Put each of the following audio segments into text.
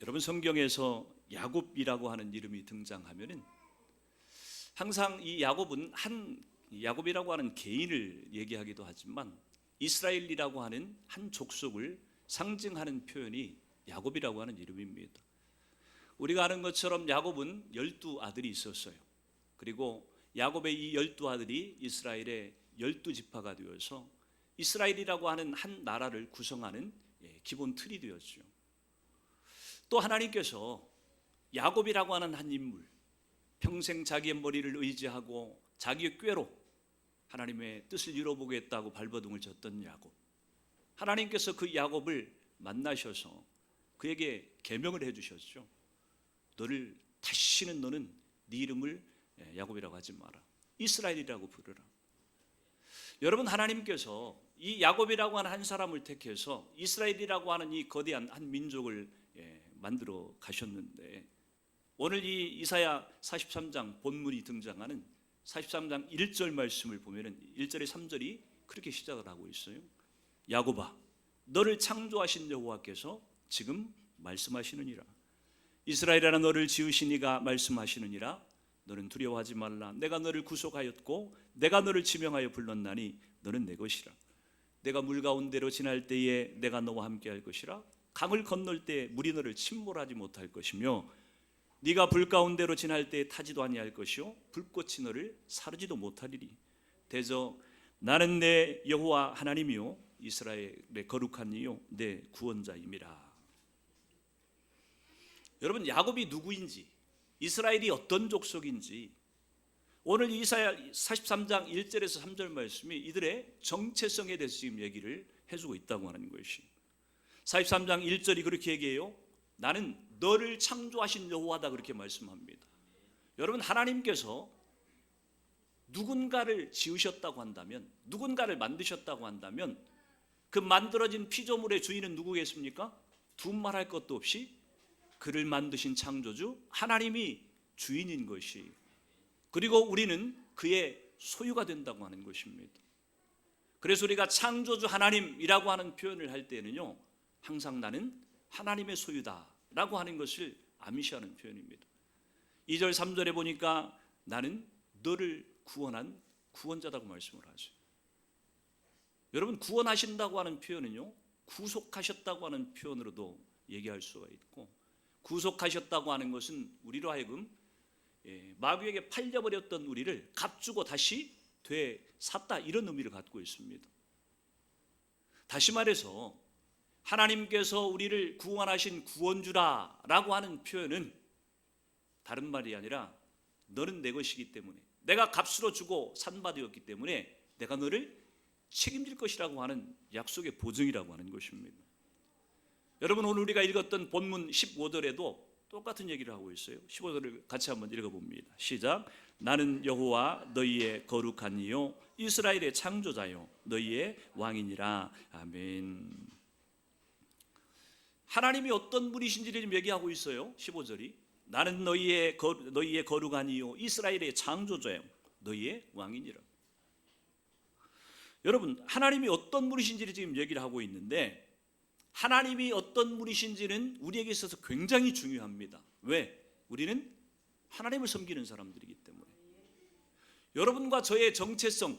여러분, 성경에서 야곱이라고 하는 이름이 등장하면은 항상 이 야곱이라고 하는 개인을 얘기하기도 하지만 이스라엘이라고 하는 한 족속을 상징하는 표현이 야곱이라고 하는 이름입니다. 우리가 아는 것처럼 야곱은 12아들이 있었어요. 그리고 야곱의 이 12아들이 이스라엘의 12지파가 되어서 이스라엘이라고 하는 한 나라를 구성하는 기본 틀이 되었죠. 또 하나님께서 야곱이라고 하는 한 인물, 평생 자기의 머리를 의지하고 자기의 꾀로 하나님의 뜻을 이뤄보겠다고 발버둥을 쳤던 야곱, 하나님께서 그 야곱을 만나셔서 그에게 계명을 해주셨죠. 너는 네 이름을 야곱이라고 하지 마라, 이스라엘이라고 부르라. 여러분, 하나님께서 이 야곱이라고 하는 한 사람을 택해서 이스라엘이라고 하는 이 거대한 한 민족을 만들어 가셨는데, 오늘 이 이사야 43장 본문이 등장하는 43장 1절 말씀을 보면은 1절에 3절이 그렇게 시작을 하고 있어요. 야곱아, 너를 창조하신 여호와께서 지금 말씀하시느니라. 이스라엘아, 너를 지으신 이가 말씀하시느니라. 너는 두려워하지 말라. 내가 너를 구속하였고 내가 너를 지명하여 불렀나니 너는 내 것이라. 내가 물 가운데로 지날 때에 내가 너와 함께 할 것이라. 강을 건널 때 물이 너를 침몰하지 못할 것이며 네가 불 가운데로 지날 때에 타지도 아니할 것이요 불꽃이 너를 사르지도 못하리니 대저 나는 내 여호와 하나님이요 이스라엘의 거룩한 이요 내 구원자임이라. 여러분, 야곱이 누구인지, 이스라엘이 어떤 족속인지 오늘 이사야 43장 1절에서 3절 말씀이 이들의 정체성에 대해서 지금 얘기를 해주고 있다고 하는 것이, 43장 1절이 그렇게 얘기해요. 나는 너를 창조하신 여호와다, 그렇게 말씀합니다. 여러분, 하나님께서 누군가를 지으셨다고 한다면, 누군가를 만드셨다고 한다면 그 만들어진 피조물의 주인은 누구겠습니까? 두말할 것도 없이 그를 만드신 창조주 하나님이 주인인 것이, 그리고 우리는 그의 소유가 된다고 하는 것입니다. 그래서 우리가 창조주 하나님이라고 하는 표현을 할 때는요, 항상 나는 하나님의 소유다 라고 하는 것을 암시하는 표현입니다. 2절 3절에 보니까 나는 너를 구원한 구원자라고 말씀을 하죠. 여러분, 구원하신다고 하는 표현은요, 구속하셨다고 하는 표현으로도 얘기할 수가 있고, 구속하셨다고 하는 것은 우리로 하여금 마귀에게 팔려버렸던 우리를 값주고 다시 되샀다, 이런 의미를 갖고 있습니다. 다시 말해서 하나님께서 우리를 구원하신 구원주라라고 하는 표현은 다른 말이 아니라 너는 내 것이기 때문에, 내가 값으로 주고 산바되었기 때문에 내가 너를 책임질 것이라고 하는 약속의 보증이라고 하는 것입니다. 여러분, 오늘 우리가 읽었던 본문 15절에도 똑같은 얘기를 하고 있어요. 15절을 같이 한번 읽어봅니다. 시작. 나는 여호와 너희의 거룩한 이요 이스라엘의 창조자요 너희의 왕이니라. 아멘. 하나님이 어떤 분이신지를 지금 얘기하고 있어요. 15절이 나는 너희의 거룩한 이요 이스라엘의 창조자요 너희의 왕이니라. 여러분, 하나님이 어떤 분이신지를 지금 얘기를 하고 있는데, 하나님이 어떤 분이신지는 우리에게 있어서 굉장히 중요합니다. 왜? 우리는 하나님을 섬기는 사람들이기 때문에. 여러분과 저의 정체성,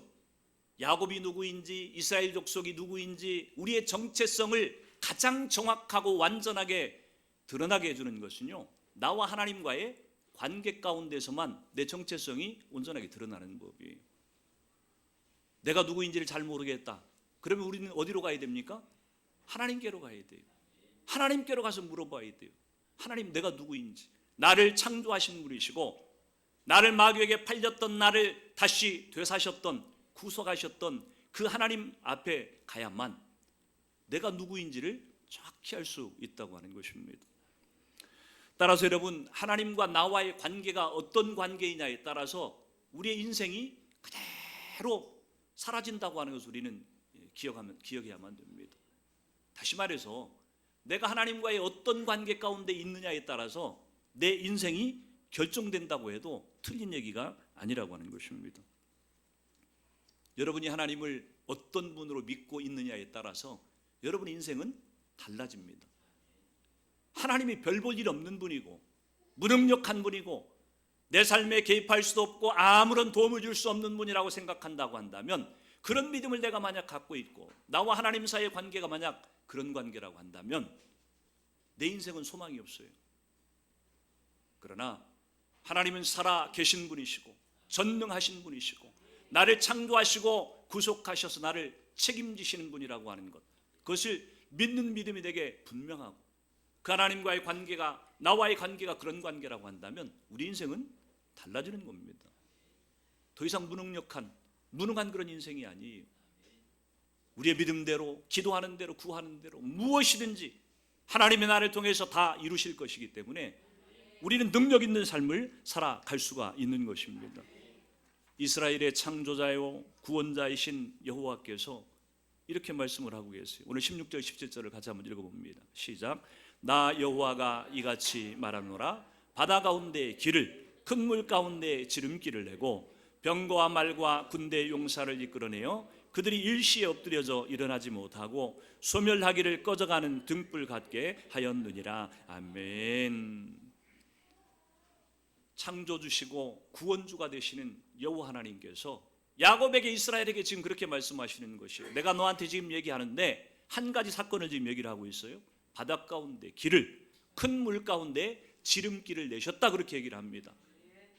야곱이 누구인지 이스라엘 족속이 누구인지 우리의 정체성을 가장 정확하고 완전하게 드러나게 해주는 것은요, 나와 하나님과의 관계 가운데서만 내 정체성이 온전하게 드러나는 법이에요. 내가 누구인지를 잘 모르겠다, 그러면 우리는 어디로 가야 됩니까? 하나님께로 가야 돼요. 하나님께로 가서 물어봐야 돼요. 하나님, 내가 누구인지. 나를 창조하신 분이시고 나를 마귀에게 팔렸던 나를 다시 되사셨던, 구속하셨던 그 하나님 앞에 가야만 내가 누구인지를 정확히 알 수 있다고 하는 것입니다. 따라서 여러분, 하나님과 나와의 관계가 어떤 관계이냐에 따라서 우리의 인생이 그대로 사라진다고 하는 것을 우리는 기억해야만 됩니다. 다시 말해서 내가 하나님과의 어떤 관계 가운데 있느냐에 따라서 내 인생이 결정된다고 해도 틀린 얘기가 아니라고 하는 것입니다. 여러분이 하나님을 어떤 분으로 믿고 있느냐에 따라서 여러분의 인생은 달라집니다. 하나님이 별 볼 일 없는 분이고 무능력한 분이고 내 삶에 개입할 수도 없고 아무런 도움을 줄 수 없는 분이라고 생각한다고 한다면, 그런 믿음을 내가 만약 갖고 있고 나와 하나님 사이의 관계가 만약 그런 관계라고 한다면 내 인생은 소망이 없어요. 그러나 하나님은 살아 계신 분이시고 전능하신 분이시고 나를 창조하시고 구속하셔서 나를 책임지시는 분이라고 하는 것, 그것을 믿는 믿음이 되게 분명하고 그 하나님과의 관계가, 나와의 관계가 그런 관계라고 한다면 우리 인생은 달라지는 겁니다. 더 이상 무능한 그런 인생이 아니에요. 우리의 믿음대로, 기도하는 대로, 구하는 대로 무엇이든지 하나님의 나를 통해서 다 이루실 것이기 때문에 우리는 능력 있는 삶을 살아갈 수가 있는 것입니다. 이스라엘의 창조자요 구원자이신 여호와께서 이렇게 말씀을 하고 계세요. 오늘 16절 17절을 같이 한번 읽어봅니다. 시작. 나 여호와가 이같이 말하노라. 바다 가운데 길을, 큰 물 가운데 지름길을 내고 병거와 말과 군대의 용사를 이끌어내어 그들이 일시에 엎드려져 일어나지 못하고 소멸하기를 꺼져가는 등불 같게 하였느니라. 아멘. 창조주시고 구원주가 되시는 여호와 하나님께서 야곱에게, 이스라엘에게 지금 그렇게 말씀하시는 것이에요. 내가 너한테 지금 얘기하는데 한 가지 사건을 지금 얘기를 하고 있어요. 바다 가운데 길을, 큰 물 가운데 지름길을 내셨다, 그렇게 얘기를 합니다.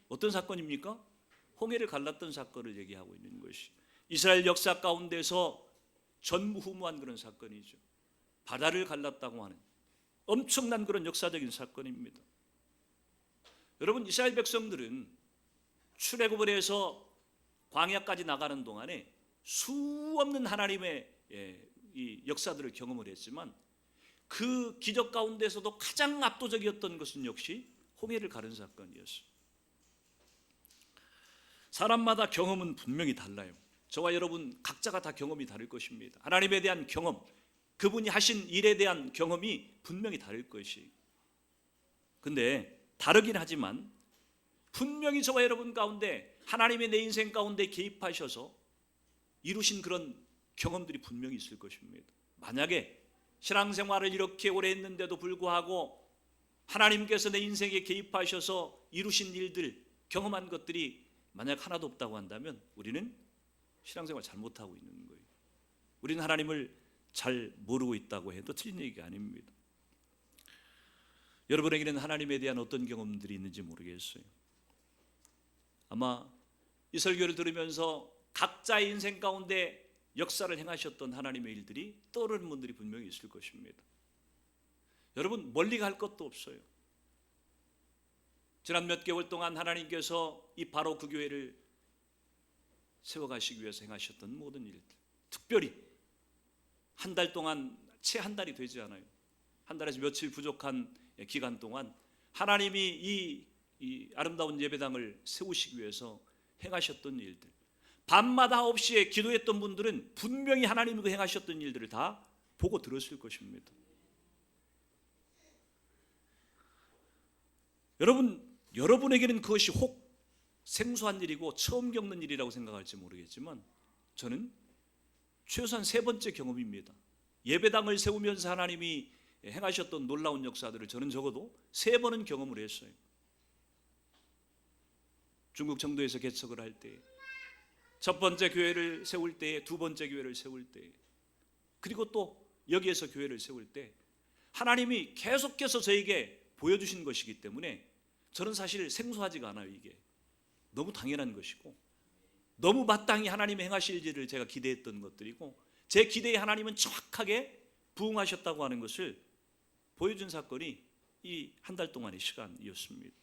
어떤 사건입니까? 홍해를 갈랐던 사건을 얘기하고 있는 것이 이스라엘 역사 가운데서 전무후무한 그런 사건이죠. 바다를 갈랐다고 하는 엄청난 그런 역사적인 사건입니다. 여러분, 이스라엘 백성들은 출애굽을 해서 광야까지 나가는 동안에 수없는 하나님의 이 역사들을 경험을 했지만 그 기적 가운데서도 가장 압도적이었던 것은 역시 홍해를 가른 사건이었어요. 사람마다 경험은 분명히 달라요. 저와 여러분 각자가 다 경험이 다를 것입니다. 하나님에 대한 경험, 그분이 하신 일에 대한 경험이 분명히 다를 것이에요. 근데 다르긴 하지만 분명히 저와 여러분 가운데 하나님의 내 인생 가운데 개입하셔서 이루신 그런 경험들이 분명히 있을 것입니다. 만약에 신앙생활을 이렇게 오래 했는데도 불구하고 하나님께서 내 인생에 개입하셔서 이루신 일들, 경험한 것들이 만약 하나도 없다고 한다면 우리는 신앙생활 잘못하고 있는 거예요. 우리는 하나님을 잘 모르고 있다고 해도 틀린 얘기가 아닙니다. 여러분에게는 하나님에 대한 어떤 경험들이 있는지 모르겠어요. 아마 이 설교를 들으면서 각자의 인생 가운데 역사를 행하셨던 하나님의 일들이 떠오르는 분들이 분명히 있을 것입니다. 여러분, 멀리 갈 것도 없어요. 지난 몇 개월 동안 하나님께서 이 바로 그 교회를 세워가시기 위해서 행하셨던 모든 일들, 특별히 한 달 동안, 채 한 달이 되지 않아요. 한 달에서 며칠 부족한 기간 동안 하나님이 이 아름다운 예배당을 세우시기 위해서 행하셨던 일들, 밤마다 9시에 기도했던 분들은 분명히 하나님이 행하셨던 일들을 다 보고 들었을 것입니다. 여러분에게는 그것이 혹 생소한 일이고 처음 겪는 일이라고 생각할지 모르겠지만 저는 최소한 3번째 경험입니다. 예배당을 세우면서 하나님이 행하셨던 놀라운 역사들을 저는 적어도 3번은 경험을 했어요. 중국 청도에서 개척을 할 때, 첫 번째 교회를 세울 때, 두 번째 교회를 세울 때, 그리고 또 여기에서 교회를 세울 때 하나님이 계속해서 저에게 보여주신 것이기 때문에 저는 사실 생소하지가 않아요. 이게 너무 당연한 것이고 너무 마땅히 하나님의 행하실 일을 제가 기대했던 것들이고 제 기대에 하나님은 정확하게 부응하셨다고 하는 것을 보여준 사건이 이 한 달 동안의 시간이었습니다.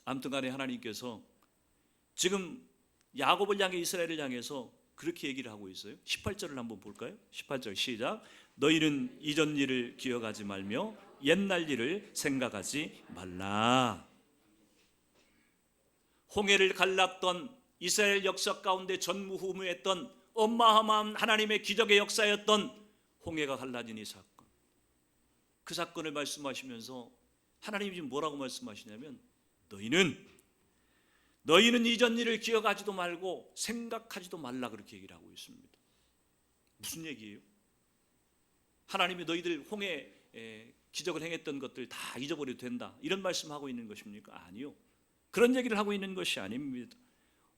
아무튼 간에 하나님께서 지금 야곱을 향해, 이스라엘을 향해서 그렇게 얘기를 하고 있어요. 18절을 한번 볼까요? 18절 시작. 너희는 이전 일을 기억하지 말며 옛날 일을 생각하지 말라. 홍해를 갈랐던 이스라엘 역사 가운데 전무후무했던 어마어마한 하나님의 기적의 역사였던 홍해가 갈라진 이 사건, 그 사건을 말씀하시면서 하나님이 지금 뭐라고 말씀하시냐면 너희는 이전 일을 기억하지도 말고 생각하지도 말라, 그렇게 얘기를 하고 있습니다. 무슨 얘기예요? 하나님이 너희들 홍해 기적을 행했던 것들 다 잊어버려도 된다, 이런 말씀하고 있는 것입니까? 아니요. 그런 얘기를 하고 있는 것이 아닙니다.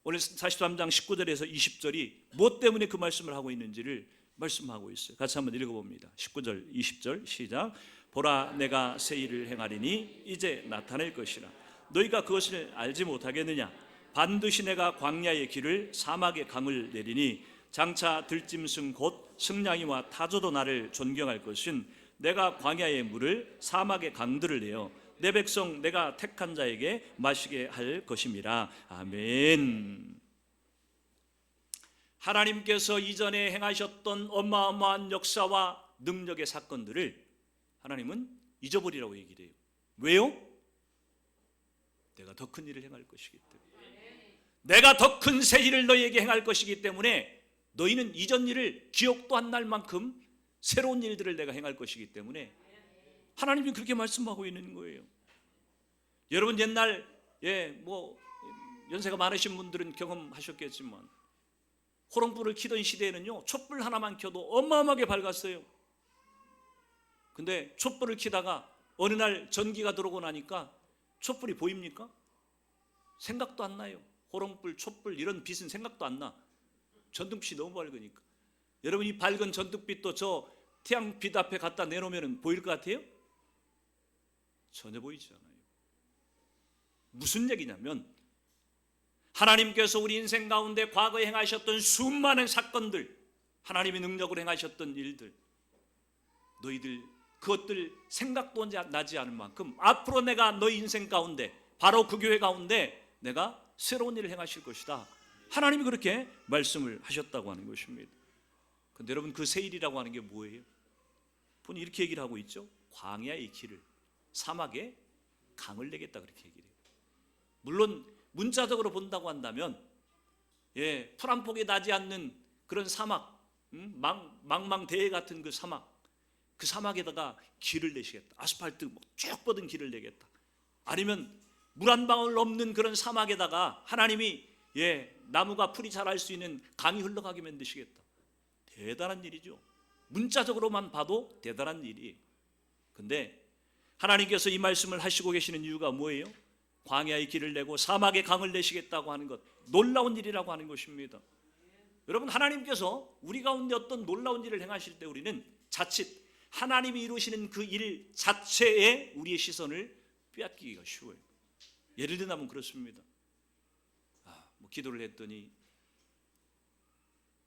오늘 43장 19절에서 20절이 무엇 때문에 그 말씀을 하고 있는지를 말씀하고 있어요. 같이 한번 읽어봅니다. 19절 20절 시작. 보라, 내가 새 일을 행하리니 이제 나타낼 것이라. 너희가 그것을 알지 못하겠느냐? 반드시 내가 광야의 길을 사막의 강을 내리니 장차 들짐승 곧 승냥이와 타조도 나를 존경할 것은 내가 광야의 물을 사막의 강들을 내어 내 백성 내가 택한 자에게 마시게 할 것임이라. 아멘. 하나님께서 이전에 행하셨던 어마어마한 역사와 능력의 사건들을 하나님은 잊어버리라고 얘기를 해요. 왜요? 내가 더 큰 일을 행할 것이기 때문에. 내가 더 큰 새 일을 너희에게 행할 것이기 때문에 너희는 이전 일을 기억도 안 날 만큼 새로운 일들을 내가 행할 것이기 때문에 하나님이 그렇게 말씀하고 있는 거예요. 여러분 옛날 연세가 많으신 분들은 경험하셨겠지만 호롱불을 켜던 시대에는요, 촛불 하나만 켜도 어마어마하게 밝았어요. 근데 촛불을 켜다가 어느 날 전기가 들어오고 나니까 촛불이 보입니까? 생각도 안 나요. 호롱불, 촛불 이런 빛은 생각도 안 나. 전등빛이 너무 밝으니까. 여러분 이 밝은 전등빛도 저 태양빛 앞에 갖다 내놓으면 보일 것 같아요? 전혀 보이지 않아요. 무슨 얘기냐면 하나님께서 우리 인생 가운데 과거에 행하셨던 수많은 사건들, 하나님의 능력으로 행하셨던 일들, 너희들 그것들 생각도 나지 않을 만큼 앞으로 내가 너희 인생 가운데, 바로 그 교회 가운데 내가 새로운 일을 행하실 것이다, 하나님이 그렇게 말씀을 하셨다고 하는 것입니다. 근데 여러분 그 새 일이라고 하는 게 뭐예요? 본인이 이렇게 얘기를 하고 있죠. 광야의 길을, 사막에 강을 내겠다, 그렇게 얘기를 해요. 물론 문자적으로 본다고 한다면 풀 한 폭이 나지 않는 그런 사막, 망망대해 같은 그 사막에다가 길을 내시겠다. 아스팔트 쭉 뻗은 길을 내겠다. 아니면 물 한 방울 없는 그런 사막에다가 하나님이 나무가 풀이 자랄 수 있는 강이 흘러가게 만드시겠다. 대단한 일이죠. 문자적으로만 봐도 대단한 일이에요. 근데 하나님께서 이 말씀을 하시고 계시는 이유가 뭐예요? 광야의 길을 내고 사막의 강을 내시겠다고 하는 것, 놀라운 일이라고 하는 것입니다. 여러분 하나님께서 우리 가운데 어떤 놀라운 일을 행하실 때 우리는 자칫 하나님이 이루시는 그 일 자체에 우리의 시선을 빼앗기기가 쉬워요. 예를 들면 그렇습니다. 기도를 했더니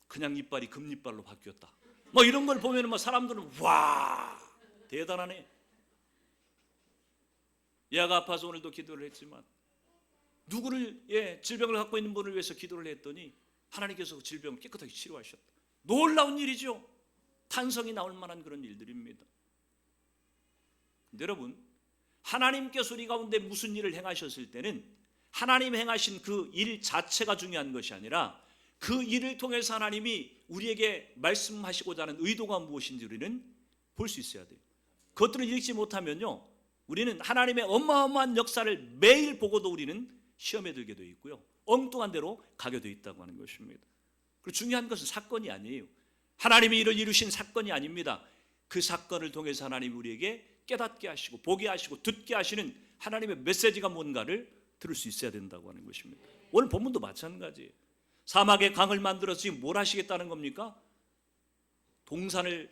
그냥 이빨이 금이빨로 바뀌었다. 이런 걸 보면 사람들은 와, 대단하네. 얘가 아파서 오늘도 기도를 했지만 누구를 질병을 갖고 있는 분을 위해서 기도를 했더니 하나님께서 그 질병을 깨끗하게 치료하셨다. 놀라운 일이죠. 탄성이 나올 만한 그런 일들입니다. 근데 여러분 하나님께서 우리 가운데 무슨 일을 행하셨을 때는 하나님 행하신 그 일 자체가 중요한 것이 아니라 그 일을 통해서 하나님이 우리에게 말씀하시고자 하는 의도가 무엇인지 우리는 볼 수 있어야 돼요. 그것들을 읽지 못하면요, 우리는 하나님의 어마어마한 역사를 매일 보고도 우리는 시험에 들게 되어 있고요, 엉뚱한 대로 가게 되어 있다고 하는 것입니다. 그리고 중요한 것은 사건이 아니에요. 하나님이 이를 이루신 사건이 아닙니다. 그 사건을 통해서 하나님이 우리에게 깨닫게 하시고 보게 하시고 듣게 하시는 하나님의 메시지가 뭔가를 들을 수 있어야 된다고 하는 것입니다. 오늘 본문도 마찬가지예요. 사막에 강을 만들어서 지금 뭘 하시겠다는 겁니까? 동산을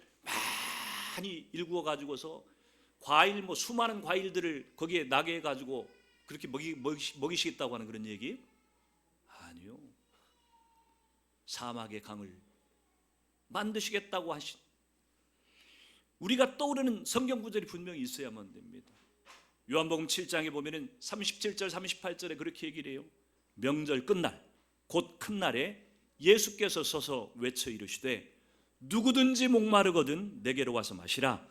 많이 일구어 가지고서 과일 수많은 과일들을 거기에 나게 해가지고 그렇게 먹이시겠다고 하는 그런 얘기? 아니요. 사막의 강을 만드시겠다고 하신, 우리가 떠오르는 성경 구절이 분명히 있어야만 됩니다. 요한복음 7장에 보면은 37절 38절에 그렇게 얘기를 해요. 명절 끝날 곧 큰 날에 예수께서 서서 외쳐 이르시되 누구든지 목마르거든 내게로 와서 마시라.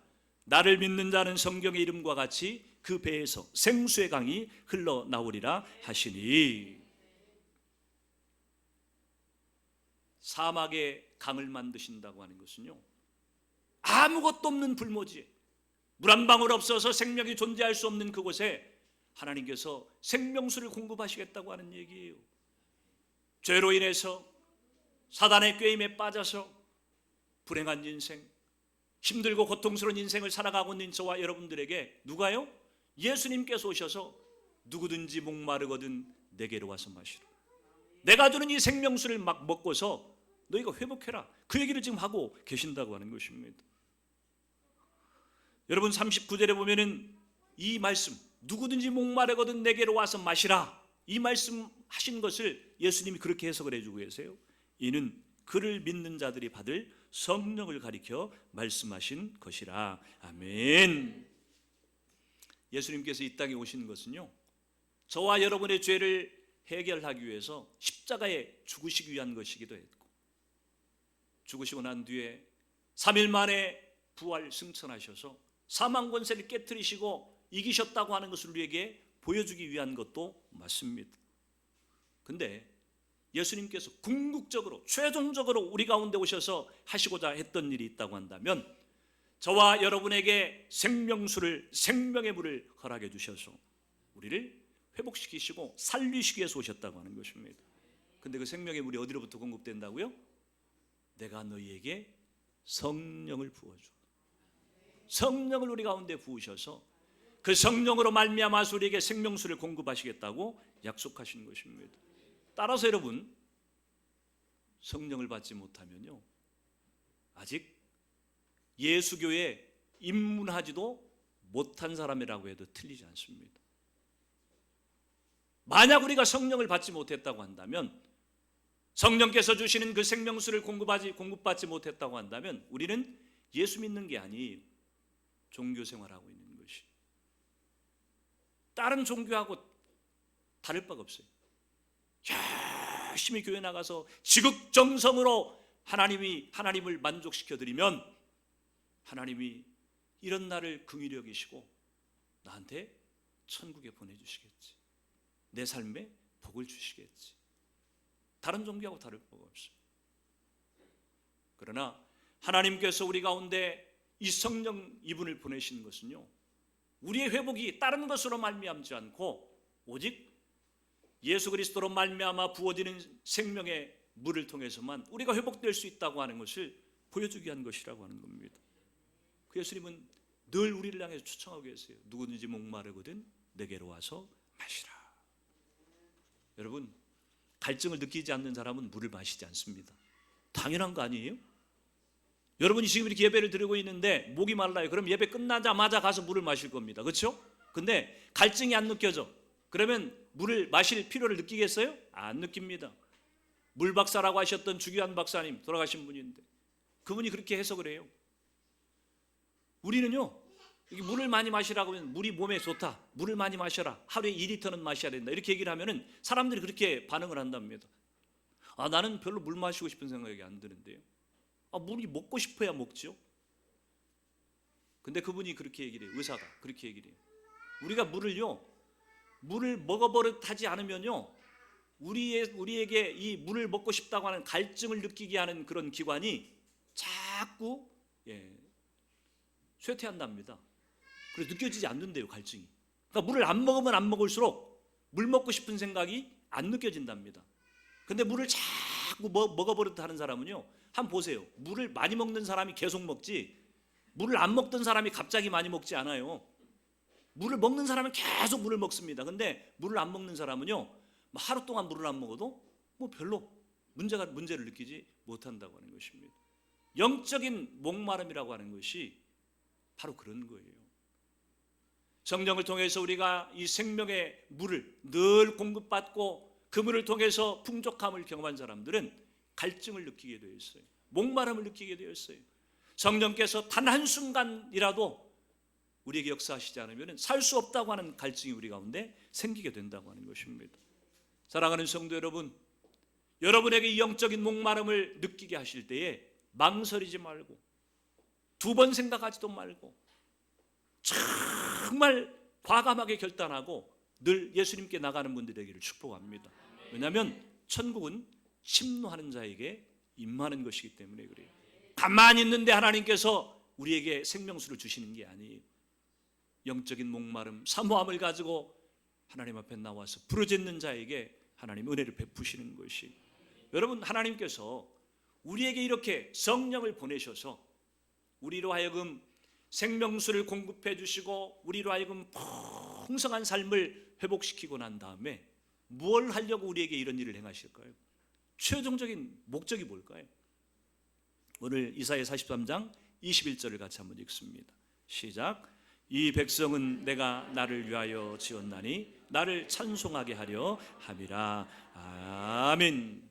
나를 믿는 자는 성경의 이름과 같이 그 배에서 생수의 강이 흘러나오리라 하시니. 사막에 강을 만드신다고 하는 것은요, 아무것도 없는 불모지에 물 한 방울 없어서 생명이 존재할 수 없는 그곳에 하나님께서 생명수를 공급하시겠다고 하는 얘기예요. 죄로 인해서 사단의 꾀임에 빠져서 불행한 인생, 힘들고 고통스러운 인생을 살아가고 있는 저와 여러분들에게 누가요? 예수님께서 오셔서 누구든지 목마르거든 내게로 와서 마시라. 내가 주는 이 생명수를 막 먹고서 너희가 회복해라. 그 얘기를 지금 하고 계신다고 하는 것입니다. 여러분 39절에 보면은 이 말씀, 누구든지 목마르거든 내게로 와서 마시라, 이 말씀 하신 것을 예수님이 그렇게 해석을 해주고 계세요. 이는 그를 믿는 자들이 받을 성령을 가리켜 말씀하신 것이라. 아멘. 예수님께서 이 땅에 오신 것은요, 저와 여러분의 죄를 해결하기 위해서 십자가에 죽으시기 위한 것이기도 했고, 죽으시고 난 뒤에 3일 만에 부활 승천하셔서 사망 권세를 깨뜨리시고 이기셨다고 하는 것을 우리에게 보여주기 위한 것도 맞습니다. 근데 예수님께서 궁극적으로 최종적으로 우리 가운데 오셔서 하시고자 했던 일이 있다고 한다면, 저와 여러분에게 생명수를, 생명의 물을 허락해 주셔서 우리를 회복시키시고 살리시기 위해서 오셨다고 하는 것입니다. 근데 그 생명의 물이 어디로부터 공급된다고요? 내가 너희에게 성령을 부어줘. 성령을 우리 가운데 부으셔서 그 성령으로 말미암아서 우리에게 생명수를 공급하시겠다고 약속하신 것입니다. 따라서 여러분, 성령을 받지 못하면요, 아직 예수교에 입문하지도 못한 사람이라고 해도 틀리지 않습니다. 만약 우리가 성령을 받지 못했다고 한다면, 성령께서 주시는 그 생명수를 공급받지 못했다고 한다면, 우리는 예수 믿는 게 아니에요. 종교 생활하고 있는 것이. 다른 종교하고 다를 바가 없어요. 열심히 교회 나가서 지극정성으로 하나님을 만족시켜 드리면 하나님이 이런 나를 긍휼히 여기시고 나한테 천국에 보내주시겠지. 내 삶에 복을 주시겠지. 다른 종교하고 다를 바가 없어요. 그러나 하나님께서 우리 가운데 이 성령 이분을 보내신 것은요, 우리의 회복이 다른 것으로 말미암지 않고 오직 예수 그리스도로 말미암아 부어지는 생명의 물을 통해서만 우리가 회복될 수 있다고 하는 것을 보여주기 위한 것이라고 하는 겁니다. 그 예수님은 늘 우리를 향해서 추청하고 계세요. 누구든지 목마르거든 내게로 와서 마시라. 여러분, 갈증을 느끼지 않는 사람은 물을 마시지 않습니다. 당연한 거 아니에요? 여러분이 지금 이렇게 예배를 드리고 있는데 목이 말라요. 그럼 예배 끝나자마자 가서 물을 마실 겁니다. 그렇죠? 근데 갈증이 안 느껴져. 그러면 물을 마실 필요를 느끼겠어요? 안 느낍니다. 물 박사라고 하셨던 주기환 박사님, 돌아가신 분인데 그분이 그렇게 해석을 해요. 우리는요, 물을 많이 마시라고 하면 물이 몸에 좋다, 물을 많이 마셔라, 하루에 2리터는 마셔야 된다, 이렇게 얘기를 하면은 사람들이 그렇게 반응을 한답니다. 나는 별로 물 마시고 싶은 생각이 안 드는데요. 물이 먹고 싶어야 먹죠. 근데 그분이 그렇게 얘기를 해요. 의사가 그렇게 얘기를 해요. 우리가 물을 먹어버릇하지 않으면요, 우리에게 이 물을 먹고 싶다고 하는 갈증을 느끼게 하는 그런 기관이 자꾸 쇠퇴한답니다. 그래서 느껴지지 않는데요, 갈증이. 그러니까 물을 안 먹으면 안 먹을수록 물 먹고 싶은 생각이 안 느껴진답니다. 근데 물을 자꾸 먹어버릇하는 사람은요, 한번 보세요. 물을 많이 먹는 사람이 계속 먹지, 물을 안 먹던 사람이 갑자기 많이 먹지 않아요. 물을 먹는 사람은 계속 물을 먹습니다. 근데 물을 안 먹는 사람은요, 하루 동안 물을 안 먹어도 별로 문제를 느끼지 못한다고 하는 것입니다. 영적인 목마름이라고 하는 것이 바로 그런 거예요. 성령을 통해서 우리가 이 생명의 물을 늘 공급받고 그 물을 통해서 풍족함을 경험한 사람들은 갈증을 느끼게 되어 있어요. 목마름을 느끼게 되어 있어요. 성령께서 단 한순간이라도 우리에게 역사하시지 않으면 살 수 없다고 하는 갈증이 우리 가운데 생기게 된다고 하는 것입니다. 사랑하는 성도 여러분, 여러분에게 이 영적인 목마름을 느끼게 하실 때에 망설이지 말고, 두 번 생각하지도 말고, 정말 과감하게 결단하고 늘 예수님께 나가는 분들 되기를 축복합니다. 왜냐하면 천국은 침노하는 자에게 임하는 것이기 때문에 그래요. 가만히 있는데 하나님께서 우리에게 생명수를 주시는 게 아니에요. 영적인 목마름, 사모함을 가지고 하나님 앞에 나와서 부르짖는 자에게 하나님 은혜를 베푸시는 것이, 여러분, 하나님께서 우리에게 이렇게 성령을 보내셔서 우리로 하여금 생명수를 공급해 주시고 우리로 하여금 풍성한 삶을 회복시키고 난 다음에 뭘 하려고 우리에게 이런 일을 행하실까요? 최종적인 목적이 뭘까요? 오늘 이사야 43장 21절을 같이 한번 읽습니다. 시작. 이 백성은 내가 나를 위하여 지었나니 나를 찬송하게 하려 함이라. 아멘.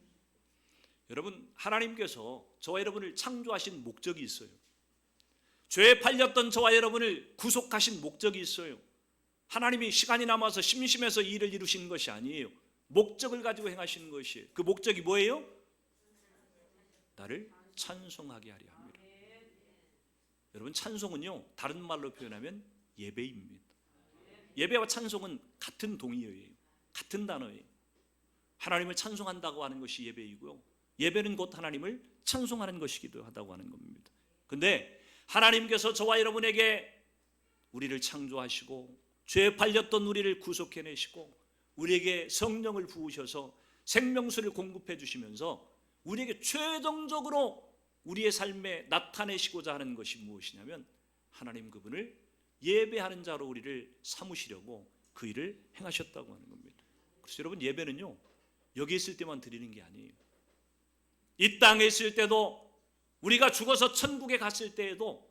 여러분, 하나님께서 저와 여러분을 창조하신 목적이 있어요. 죄에 팔렸던 저와 여러분을 구속하신 목적이 있어요. 하나님이 시간이 남아서 심심해서 일을 이루신 것이 아니에요. 목적을 가지고 행하시는 것이에요. 그 목적이 뭐예요? 나를 찬송하게 하려 합니다. 여러분, 찬송은요, 다른 말로 표현하면 예배입니다. 예배와 찬송은 같은 동의어예요. 같은 단어예요. 하나님을 찬송한다고 하는 것이 예배이고요, 예배는 곧 하나님을 찬송하는 것이기도 하다고 하는 겁니다. 근데 하나님께서 저와 여러분에게 우리를 창조하시고 죄에 팔렸던 우리를 구속해내시고 우리에게 성령을 부으셔서 생명수를 공급해 주시면서 우리에게 최종적으로 우리의 삶에 나타내시고자 하는 것이 무엇이냐면 하나님 그분을 예배하는 자로 우리를 삼으시려고 그 일을 행하셨다고 하는 겁니다. 그래서 여러분, 예배는요, 여기 있을 때만 드리는 게 아니에요. 이 땅에 있을 때도, 우리가 죽어서 천국에 갔을 때에도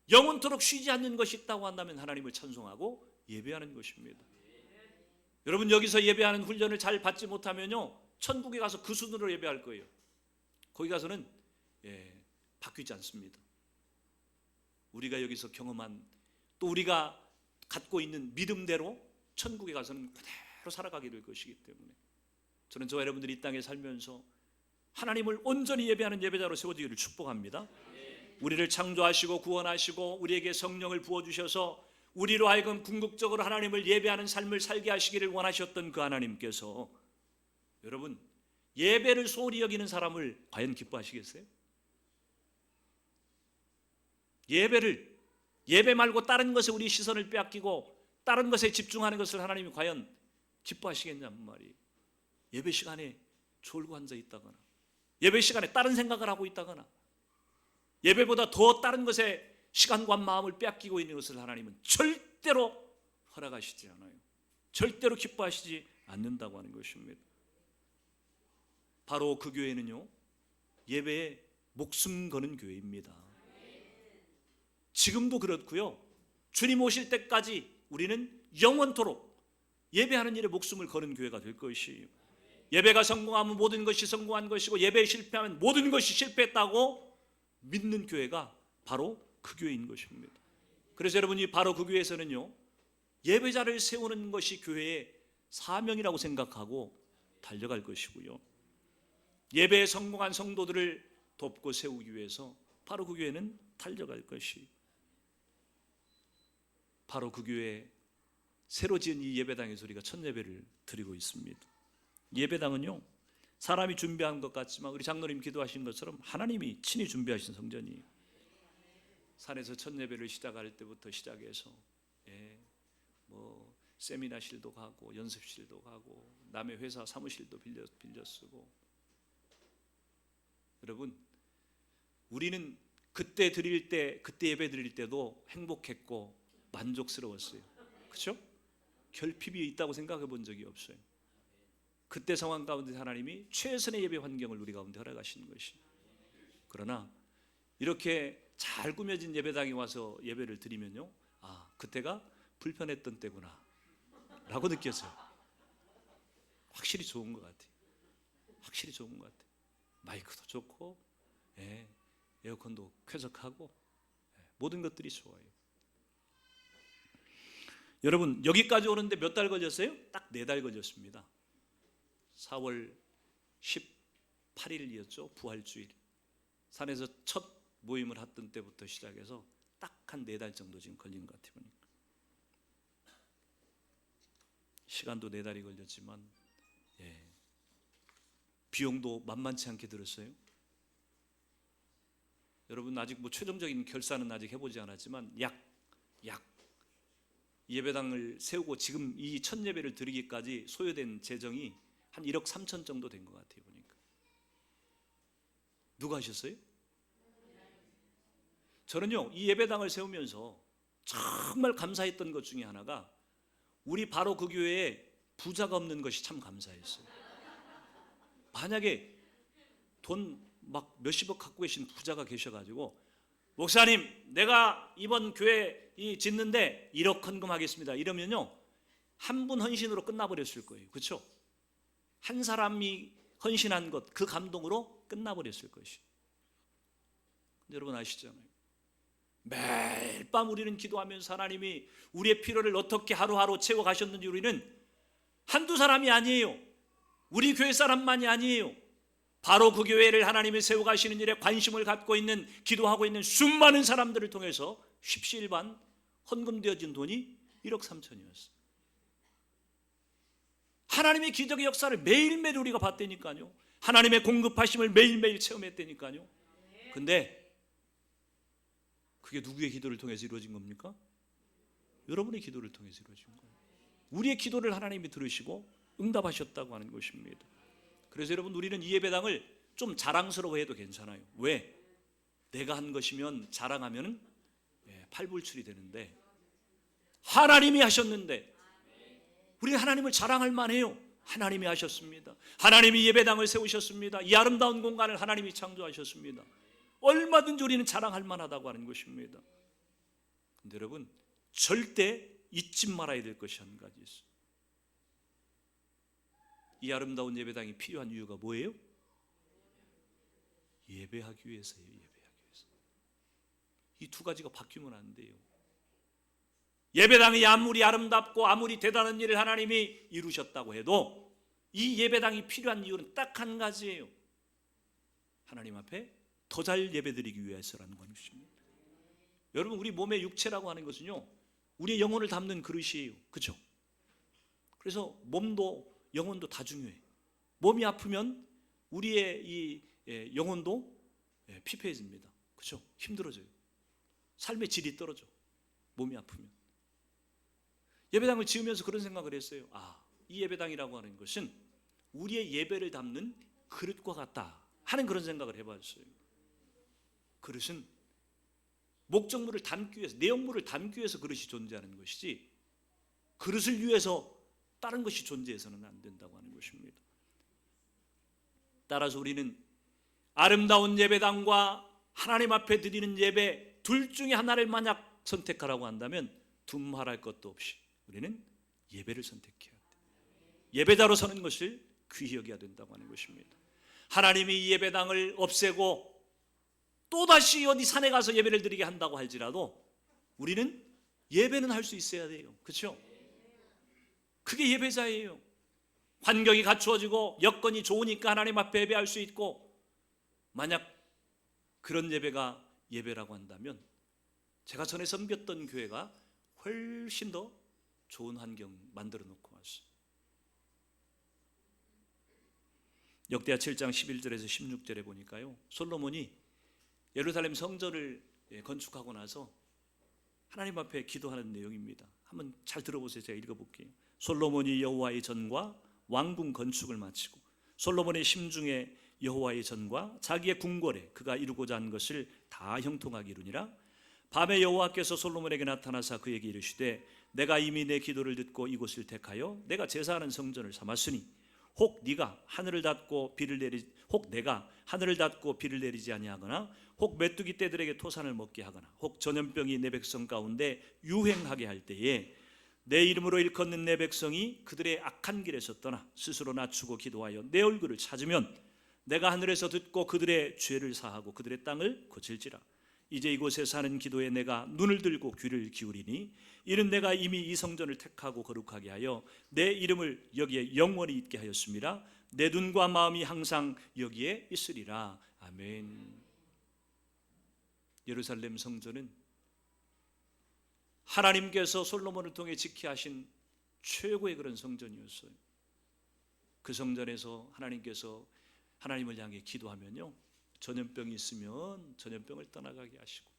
영원토록 쉬지 않는 것이 있다고 한다면 하나님을 찬송하고 예배하는 것입니다. 여러분, 여기서 예배하는 훈련을 잘 받지 못하면요, 천국에 가서 그 수준으로 예배할 거예요. 거기 가서는 바뀌지 않습니다. 우리가 여기서 경험한, 또 우리가 갖고 있는 믿음대로 천국에 가서는 그대로 살아가게 될 것이기 때문에 저는 저와 여러분들이 이 땅에 살면서 하나님을 온전히 예배하는 예배자로 세워지기를 축복합니다. 우리를 창조하시고 구원하시고 우리에게 성령을 부어주셔서 우리로 하여금 궁극적으로 하나님을 예배하는 삶을 살게 하시기를 원하셨던 그 하나님께서, 여러분, 예배를 소홀히 여기는 사람을 과연 기뻐하시겠어요? 예배 말고 다른 것에 우리 시선을 빼앗기고 다른 것에 집중하는 것을 하나님이 과연 기뻐하시겠냐는 말이에요. 예배 시간에 졸고 앉아 있다거나, 예배 시간에 다른 생각을 하고 있다거나, 예배보다 더 다른 것에 시간과 마음을 빼앗기고 있는 것을 하나님은 절대로 허락하시지 않아요. 절대로 기뻐하시지 않는다고 하는 것입니다. 바로 그 교회는요, 예배에 목숨 거는 교회입니다. 지금도 그렇고요, 주님 오실 때까지 우리는 영원토록 예배하는 일에 목숨을 거는 교회가 될 것이에요. 예배가 성공하면 모든 것이 성공한 것이고 예배에 실패하면 모든 것이 실패했다고 믿는 교회가 바로 그 교회인 것입니다. 그래서 여러분이 바로 그 교회에서는요, 예배자를 세우는 것이 교회의 사명이라고 생각하고 달려갈 것이고요, 예배에 성공한 성도들을 돕고 세우기 위해서 바로 그 교회는 달려갈 것이, 바로 그 교회에 새로 지은 이 예배당에서 우리가 첫 예배를 드리고 있습니다. 예배당은요, 사람이 준비한 것 같지만 우리 장로님 기도하신 것처럼 하나님이 친히 준비하신 성전이에요. 산에서 첫 예배를 시작할 때부터 시작해서 세미나실도 가고 연습실도 가고 남의 회사 사무실도 빌려 쓰고, 여러분, 우리는 그때 예배 드릴 때도 행복했고 만족스러웠어요. 그렇죠? 결핍이 있다고 생각해 본 적이 없어요. 그때 상황 가운데 하나님이 최선의 예배 환경을 우리 가운데 허락하시는 것이. 그러나 이렇게 잘 꾸며진 예배당에 와서 예배를 드리면요, 그때가 불편했던 때구나 라고 느꼈어요. 확실히 좋은 것 같아요. 확실히 좋은 것 같아요. 마이크도 좋고 에어컨도 쾌적하고 모든 것들이 좋아요. 여러분, 여기까지 오는데 몇 달 걸렸어요? 딱 4달 걸렸습니다. 4월 18일이었죠. 부활주일. 산에서 첫 모임을 했던 때부터 시작해서 딱 한 4달 정도 지금 걸린 것 같아요. 보니까. 시간도 4달이 걸렸지만 비용도 만만치 않게 들었어요. 여러분, 아직 최종적인 결산은 아직 해보지 않았지만 약 예배당을 세우고 지금 이 첫 예배를 드리기까지 소요된 재정이 한 1억 3천 정도 된 것 같아요. 보니까. 누가 하셨어요? 저는요, 이 예배당을 세우면서 정말 감사했던 것 중에 하나가 우리 바로 그 교회에 부자가 없는 것이 참 감사했어요. 만약에 돈 막 몇십억 갖고 계신 부자가 계셔가지고 목사님 내가 이번 교회 짓는데 1억 헌금하겠습니다 이러면요 한 분 헌신으로 끝나버렸을 거예요. 그렇죠? 한 사람이 헌신한 것 그 감동으로 끝나버렸을 것이에요. 여러분 아시잖아요. 매일 밤 우리는 기도하면서 하나님이 우리의 필요를 어떻게 하루하루 채워가셨는지 우리는 한두 사람이 아니에요. 우리 교회 사람만이 아니에요. 바로 그 교회를 하나님이 세워가시는 일에 관심을 갖고 있는 기도하고 있는 수많은 사람들을 통해서 십시일반 헌금되어진 돈이 1억 3천이었어요. 하나님의 기적의 역사를 매일매일 우리가 봤다니까요. 하나님의 공급하심을 매일매일 체험했다니까요. 근데 그게 누구의 기도를 통해서 이루어진 겁니까? 여러분의 기도를 통해서 이루어진 거예요. 우리의 기도를 하나님이 들으시고 응답하셨다고 하는 것입니다. 그래서 여러분 우리는 이 예배당을 좀 자랑스러워해도 괜찮아요. 왜? 내가 한 것이면 자랑하면 팔불출이 되는데 하나님이 하셨는데 우리 하나님을 자랑할 만해요. 하나님이 하셨습니다. 하나님이 예배당을 세우셨습니다. 이 아름다운 공간을 하나님이 창조하셨습니다. 얼마든지 우리는 자랑할 만하다고 하는 것입니다. 근데 여러분 절대 잊지 말아야 될 것이 한 가지 있어요. 이 아름다운 예배당이 필요한 이유가 뭐예요? 예배하기 위해서예요. 예배하기 위해서. 이 두 가지가 바뀌면 안 돼요. 예배당이 아무리 아름답고 아무리 대단한 일을 하나님이 이루셨다고 해도 이 예배당이 필요한 이유는 딱 한 가지예요. 하나님 앞에 더 잘 예배드리기 위해서라는 것입니다. 여러분 우리 몸의 육체라고 하는 것은요 우리의 영혼을 담는 그릇이에요. 그렇죠? 그래서 몸도 영혼도 다 중요해. 몸이 아프면 우리의 이 영혼도 피폐해집니다. 그렇죠? 힘들어져요. 삶의 질이 떨어져. 몸이 아프면. 예배당을 지으면서 그런 생각을 했어요. 이 예배당이라고 하는 것은 우리의 예배를 담는 그릇과 같다 하는 그런 생각을 해봤어요. 그릇은 목적물을 담기 위해서, 내용물을 담기 위해서 그릇이 존재하는 것이지 그릇을 위해서 다른 것이 존재해서는 안 된다고 하는 것입니다. 따라서 우리는 아름다운 예배당과 하나님 앞에 드리는 예배 둘 중에 하나를 만약 선택하라고 한다면 두말할 것도 없이 우리는 예배를 선택해야 돼. 예배자로 서는 것을 귀히 여겨야 된다고 하는 것입니다. 하나님이 이 예배당을 없애고 또다시 어디 산에 가서 예배를 드리게 한다고 할지라도 우리는 예배는 할 수 있어야 돼요. 그렇죠? 그게 예배자예요. 환경이 갖추어지고 여건이 좋으니까 하나님 앞에 예배할 수 있고 만약 그런 예배가 예배라고 한다면 제가 전에 섬겼던 교회가 훨씬 더 좋은 환경 만들어 놓고 왔어요. 역대하 7장 11절에서 16절에 보니까요 솔로몬이 예루살렘 성전을 건축하고 나서 하나님 앞에 기도하는 내용입니다. 한번 잘 들어보세요. 제가 읽어볼게요. 솔로몬이 여호와의 전과 왕궁 건축을 마치고 솔로몬의 심중에 여호와의 전과 자기의 궁궐에 그가 이루고자 한 것을 다 형통하게 이루니라. 밤에 여호와께서 솔로몬에게 나타나사 그에게 이르시되 내가 이미 내 기도를 듣고 이곳을 택하여 내가 제사하는 성전을 삼았으니 혹 내가 하늘을 닫고 비를 내리지 아니하거나 혹 메뚜기 떼들에게 토산을 먹게 하거나 혹 전염병이 내 백성 가운데 유행하게 할 때에 내 이름으로 일컫는 내 백성이 그들의 악한 길에서 떠나 스스로 낮추고 기도하여 내 얼굴을 찾으면 내가 하늘에서 듣고 그들의 죄를 사하고 그들의 땅을 고칠지라. 이제 이곳에 사는 기도에 내가 눈을 들고 귀를 기울이니 이는 내가 이미 이 성전을 택하고 거룩하게 하여 내 이름을 여기에 영원히 있게 하였습니다. 내 눈과 마음이 항상 여기에 있으리라. 아멘. 예루살렘 성전은 하나님께서 솔로몬을 통해 지키 하신 최고의 그런 성전이었어요. 그 성전에서 하나님께서 하나님을 향해 기도하면요 전염병이 있으면 전염병을 떠나가게 하시고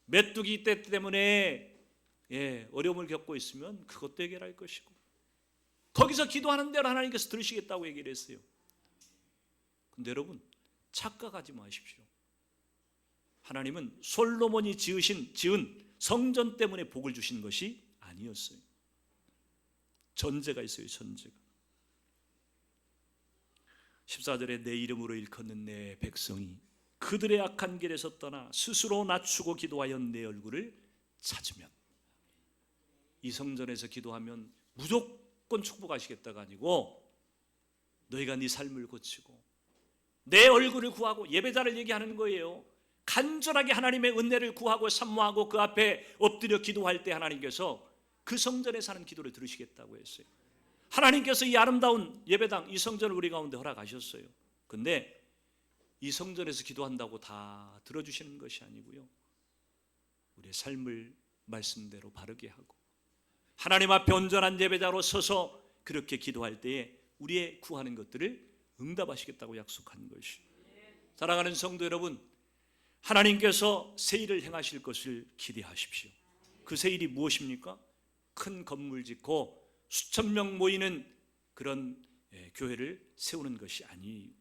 메뚜기 떼 때문에 어려움을 겪고 있으면 그것도 해결할 것이고 거기서 기도하는 대로 하나님께서 들으시겠다고 얘기를 했어요. 근데 여러분 착각하지 마십시오. 하나님은 솔로몬이 지은 성전 때문에 복을 주신 것이 아니었어요. 전제가 있어요. 전제가. 14절에 내 이름으로 일컫는 내 백성이 그들의 악한 길에서 떠나 스스로 낮추고 기도하여 내 얼굴을 찾으면, 이 성전에서 기도하면 무조건 축복하시겠다가 아니고 너희가 네 삶을 고치고 내 얼굴을 구하고, 예배자를 얘기하는 거예요. 간절하게 하나님의 은혜를 구하고 사모하고 그 앞에 엎드려 기도할 때 하나님께서 그 성전에 사는 기도를 들으시겠다고 했어요. 하나님께서 이 아름다운 예배당, 이 성전을 우리 가운데 허락하셨어요. 근데 이 성전에서 기도한다고 다 들어주시는 것이 아니고요, 우리의 삶을 말씀대로 바르게 하고 하나님 앞에 온전한 예배자로 서서 그렇게 기도할 때에 우리의 구하는 것들을 응답하시겠다고 약속한 것이. 사랑하는 성도 여러분, 하나님께서 새 일을 행하실 것을 기대하십시오. 그 새 일이 무엇입니까? 큰 건물 짓고 수천 명 모이는 그런 교회를 세우는 것이 아니에요.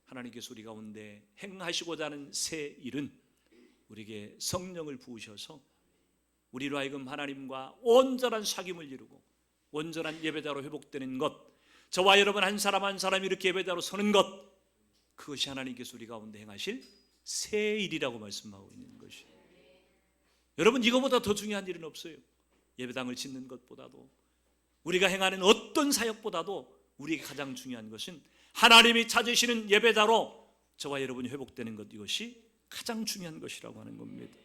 하나님께서 우리 가운데 행하시고자 하는 새 일은 우리에게 성령을 부으셔서 우리로 하여금 하나님과 온전한 사귐을 이루고 온전한 예배자로 회복되는 것, 저와 여러분 한 사람 한 사람이 이렇게 예배자로 서는 것, 그것이 하나님께서 우리 가운데 행하실 새 일이라고 말씀하고 있는 것이. 여러분, 이거보다 더 중요한 일은 없어요. 예배당을 짓는 것보다도, 우리가 행하는 어떤 사역보다도 우리에게 가장 중요한 것은 하나님이 찾으시는 예배자로 저와 여러분이 회복되는 것, 이것이 가장 중요한 것이라고 하는 겁니다.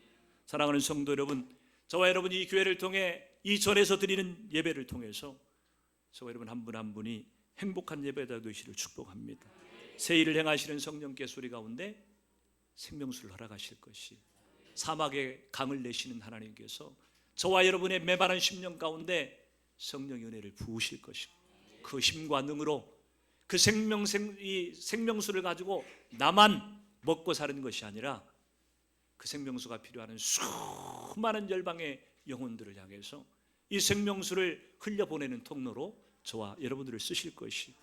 사랑하는 성도 여러분, 저와 여러분이 이 교회를 통해 이 절에서 드리는 예배를 통해서 저와 여러분 한 분 한 분이 행복한 예배자 되시기를 축복합니다. 새 일을 행하시는 성령께서 우리 가운데 생명수를 허락하실 것이, 사막에 강을 내시는 하나님께서 저와 여러분의 메마른 심령 가운데 성령의 은혜를 부으실 것이고, 그 힘과 능으로 그 생명수를 가지고 나만 먹고 사는 것이 아니라 그 생명수가 필요한 수많은 열방의 영혼들을 향해서 이 생명수를 흘려보내는 통로로 저와 여러분들을 쓰실 것이,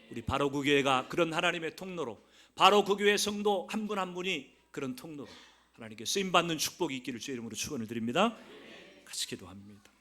우리 바로 그 교회가 그런 하나님의 통로로, 바로 그 교회 성도 한 분 한 분이 그런 통로로 하나님께 쓰임받는 축복이 있기를 주의 이름으로 축원을 드립니다. 같이 기도합니다.